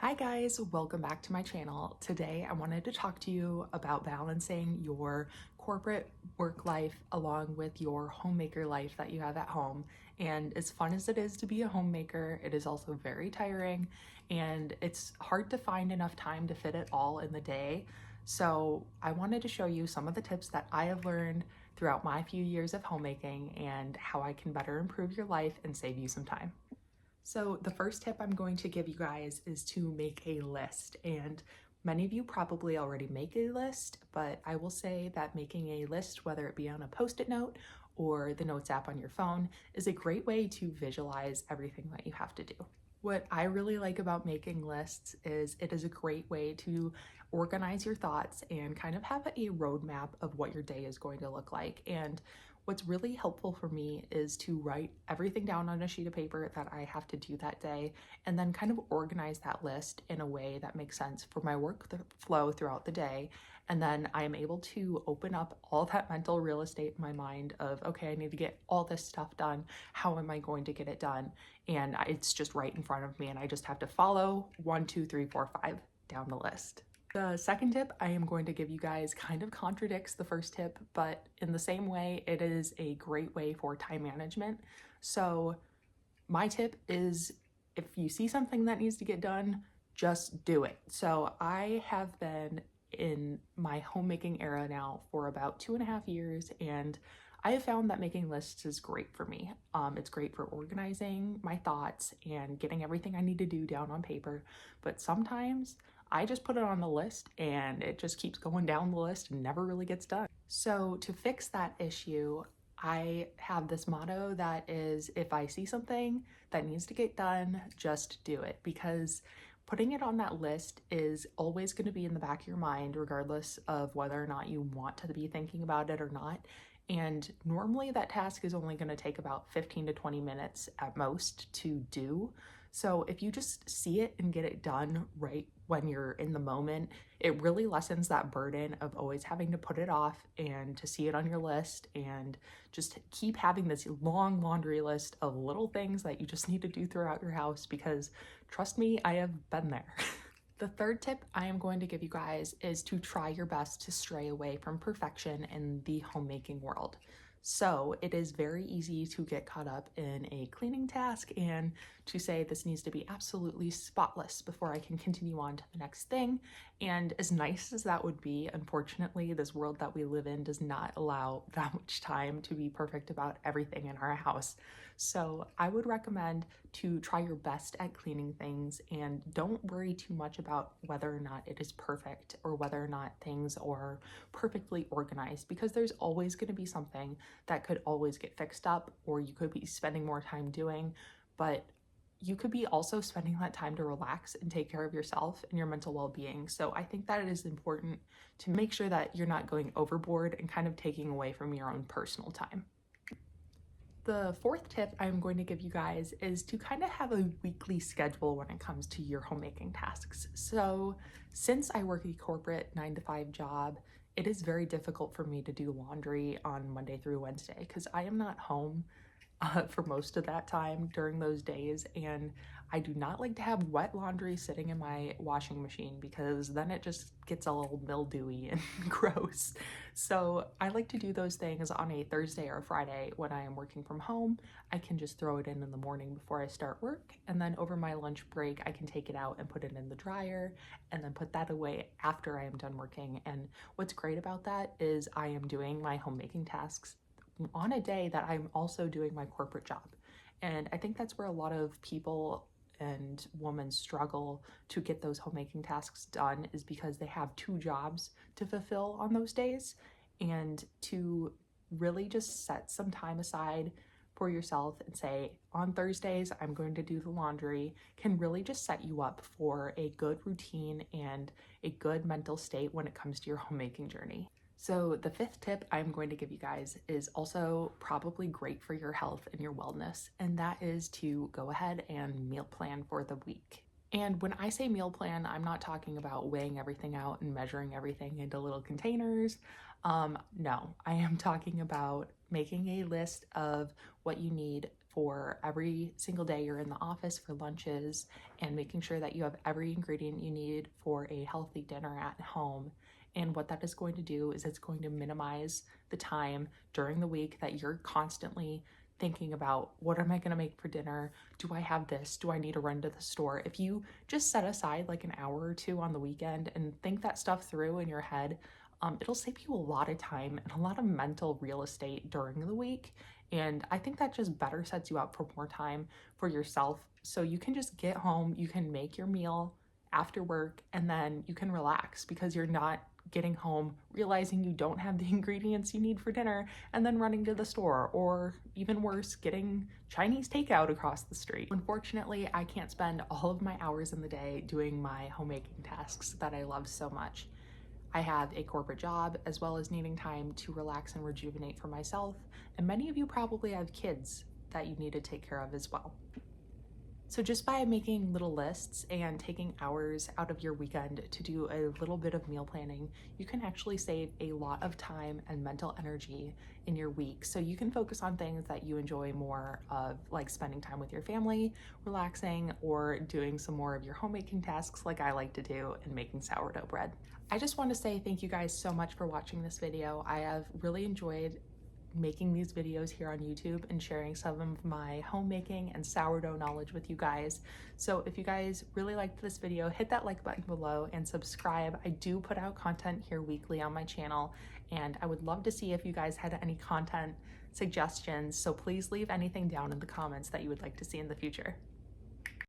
Hi guys, welcome back to my channel. Today I wanted to talk to you about balancing your corporate work life along with your homemaker life that you have at home. And as fun as it is to be a homemaker, it is also very tiring and it's hard to find enough time to fit it all in the day. So I wanted to show you some of the tips that I have learned throughout my few years of homemaking and how I can better improve your life and save you some time. So the first tip I'm going to give you guys is to make a list. And many of you probably already make a list, but I will say that making a list, whether it be on a post-it note or the notes app on your phone, is a great way to visualize everything that you have to do. What I really like about making lists is it is a great way to organize your thoughts and kind of have a roadmap of what your day is going to look like. And what's really helpful for me is to write everything down on a sheet of paper that I have to do that day and then kind of organize that list in a way that makes sense for my work flow throughout the day. And then I am able to open up all that mental real estate in my mind of, okay, I need to get all this stuff done. How am I going to get it done? And it's just right in front of me and I just have to follow 1, 2, 3, 4, 5 down the list. The second tip I am going to give you guys kind of contradicts the first tip, but in the same way, it is a great way for time management. So my tip is if you see something that needs to get done, just do it. So I have been in my homemaking era now for about 2.5 years, and I have found that making lists is great for me. It's great for organizing my thoughts and getting everything I need to do down on paper, but sometimes I just put it on the list and it just keeps going down the list and never really gets done. So to fix that issue, I have this motto that is if I see something that needs to get done, just do it, because putting it on that list is always going to be in the back of your mind, regardless of whether or not you want to be thinking about it or not. And normally that task is only going to take about 15 to 20 minutes at most to do. So if you just see it and get it done right when you're in the moment, it really lessens that burden of always having to put it off and to see it on your list and just keep having this long laundry list of little things that you just need to do throughout your house, because trust me, I have been there. The third tip I am going to give you guys is to try your best to stray away from perfection in the homemaking world. So it is very easy to get caught up in a cleaning task and to say this needs to be absolutely spotless before I can continue on to the next thing. And as nice as that would be, unfortunately, this world that we live in does not allow that much time to be perfect about everything in our house. So I would recommend to try your best at cleaning things and don't worry too much about whether or not it is perfect or whether or not things are perfectly organized, because there's always going to be something that could always get fixed up or you could be spending more time doing, but you could be also spending that time to relax and take care of yourself and your mental well-being. So I think that it is important to make sure that you're not going overboard and kind of taking away from your own personal time. The fourth tip I'm going to give you guys is to kind of have a weekly schedule when it comes to your homemaking tasks. So since I work a corporate 9-to-5 job, it is very difficult for me to do laundry on Monday through Wednesday because I am not home for most of that time during those days, and I do not like to have wet laundry sitting in my washing machine because then it just gets a little mildewy and gross. So I like to do those things on a Thursday or Friday when I am working from home. I can just throw it in the morning before I start work, and then over my lunch break I can take it out and put it in the dryer and then put that away after I am done working. And what's great about that is I am doing my homemaking tasks on a day that I'm also doing my corporate job. And I think that's where a lot of people and women struggle to get those homemaking tasks done, is because they have 2 jobs to fulfill on those days. And to really just set some time aside for yourself and say, on Thursdays, I'm going to do the laundry, can really just set you up for a good routine and a good mental state when it comes to your homemaking journey. So the 5th tip I'm going to give you guys is also probably great for your health and your wellness, and that is to go ahead and meal plan for the week. And when I say meal plan, I'm not talking about weighing everything out and measuring everything into little containers. No, I am talking about making a list of what you need for every single day you're in the office for lunches and making sure that you have every ingredient you need for a healthy dinner at home. And what that is going to do is it's going to minimize the time during the week that you're constantly thinking about, what am I going to make for dinner? Do I have this? Do I need to run to the store? If you just set aside like an hour or two on the weekend and think that stuff through in your head, it'll save you a lot of time and a lot of mental real estate during the week. And I think that just better sets you up for more time for yourself. So you can just get home, you can make your meal after work, and then you can relax because you're not getting home, realizing you don't have the ingredients you need for dinner, and then running to the store, or even worse, getting Chinese takeout across the street. Unfortunately, I can't spend all of my hours in the day doing my homemaking tasks that I love so much. I have a corporate job as well as needing time to relax and rejuvenate for myself, and many of you probably have kids that you need to take care of as well. So just by making little lists and taking hours out of your weekend to do a little bit of meal planning, you can actually save a lot of time and mental energy in your week. So you can focus on things that you enjoy more of, like spending time with your family, relaxing, or doing some more of your homemaking tasks like I like to do, and making sourdough bread. I just want to say thank you guys so much for watching this video. I have really enjoyed making these videos here on YouTube and sharing some of my homemaking and sourdough knowledge with you guys. So if you guys really liked this video, hit that like button below and subscribe. I do put out content here weekly on my channel, and I would love to see if you guys had any content suggestions. So please leave anything down in the comments that you would like to see in the future.